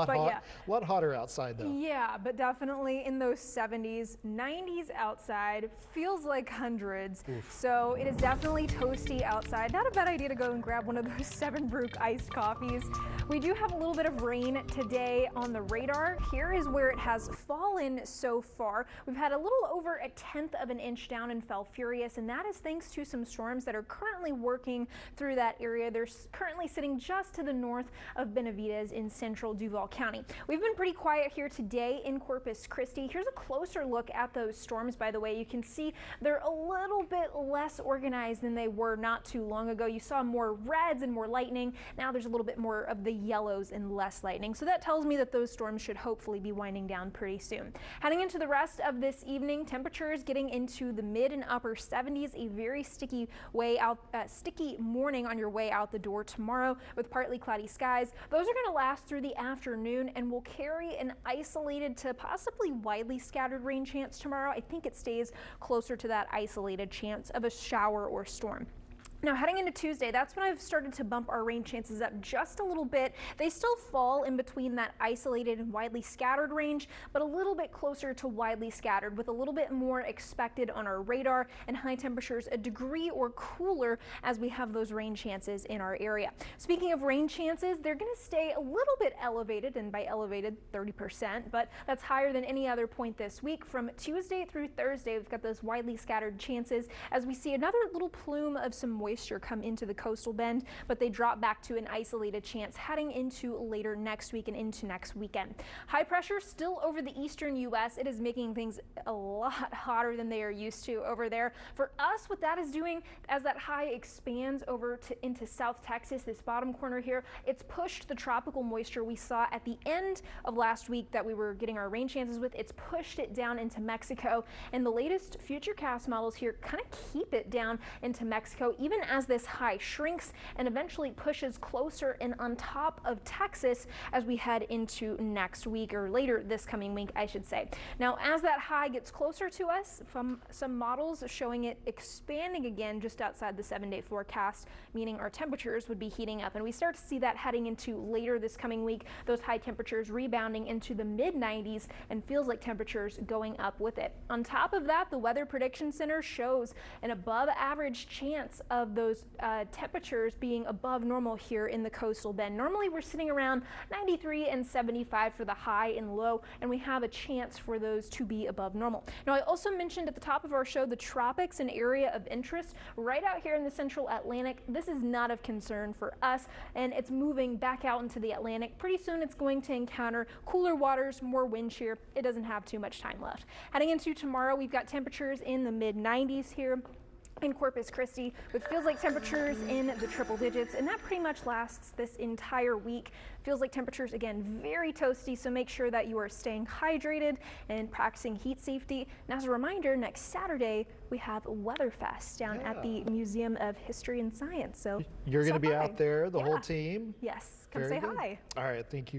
But hot, yeah. a lot hotter outside though. Yeah, but definitely in those 70s, 90s outside, feels like hundreds. Oof. So it is definitely toasty outside. Not a bad idea to go and grab one of those 7 Brew iced coffees. We do have a little bit of rain today on the radar. Here is where it has fallen so far. We've had a little over 1/10 of an inch down in Falfurrias, and that is thanks to some storms that are currently working through that area. They're currently sitting just to the north of Benavides in central Duval County. We've been pretty quiet here today in Corpus Christi. Here's a closer look at those storms, by the way. You can see they're a little bit less organized than they were not too long ago. You saw more reds and more lightning. Now there's a little bit more of the yellows and less lightning. So that tells me that those storms should hopefully be winding down pretty soon. Heading into the rest of this evening, temperatures getting into the mid and upper 70s, a very sticky morning on your way out the door tomorrow with partly cloudy skies. Those are going to last through the afternoon and will carry an isolated to possibly widely scattered rain chance tomorrow. I think it stays closer to that isolated chance of a shower or storm. Now heading into Tuesday, that's when I've started to bump our rain chances up just a little bit. They still fall in between that isolated and widely scattered range, but a little bit closer to widely scattered with a little bit more expected on our radar and high temperatures a degree or cooler as we have those rain chances in our area. Speaking of rain chances, they're going to stay a little bit elevated, and by elevated 30%, but that's higher than any other point this week. From Tuesday through Thursday, we've got those widely scattered chances as we see another little plume of some moisture come into the coastal bend, but they drop back to an isolated chance heading into later next week and into next weekend. High pressure still over the eastern U.S. It is making things a lot hotter than they are used to over there. For us, what that is doing as that high expands over into South Texas, this bottom corner here, it's pushed the tropical moisture we saw at the end of last week that we were getting our rain chances with. It's pushed it down into Mexico, and the latest Futurecast models here kind of keep it down into Mexico, even as this high shrinks and eventually pushes closer and on top of Texas as we head into next week, or later this coming week, I should say. Now, as that high gets closer to us, from some models showing it expanding again just outside the 7-day forecast, meaning our temperatures would be heating up, and we start to see that heading into later this coming week, those high temperatures rebounding into the mid 90s and feels like temperatures going up with it. On top of that, the Weather Prediction Center shows an above average chance of those temperatures being above normal here in the coastal bend. Normally we're sitting around 93 and 75 for the high and low, and we have a chance for those to be above normal. Now, I also mentioned at the top of our show the tropics, an area of interest right out here in the central Atlantic. This is not of concern for us, and it's moving back out into the Atlantic. Pretty soon it's going to encounter cooler waters, more wind shear. It doesn't have too much time left. Heading into tomorrow, we've got temperatures in the mid 90s here in Corpus Christi, with feels like temperatures in the triple digits, and that pretty much lasts this entire week. Feels like temperatures, again, very toasty, so make sure that you are staying hydrated and practicing heat safety. And as a reminder, next Saturday we have Weatherfest down at the Museum of History and Science. So you're going to be out there, the whole team? Yes, come Very say good. hi. All right, thank you.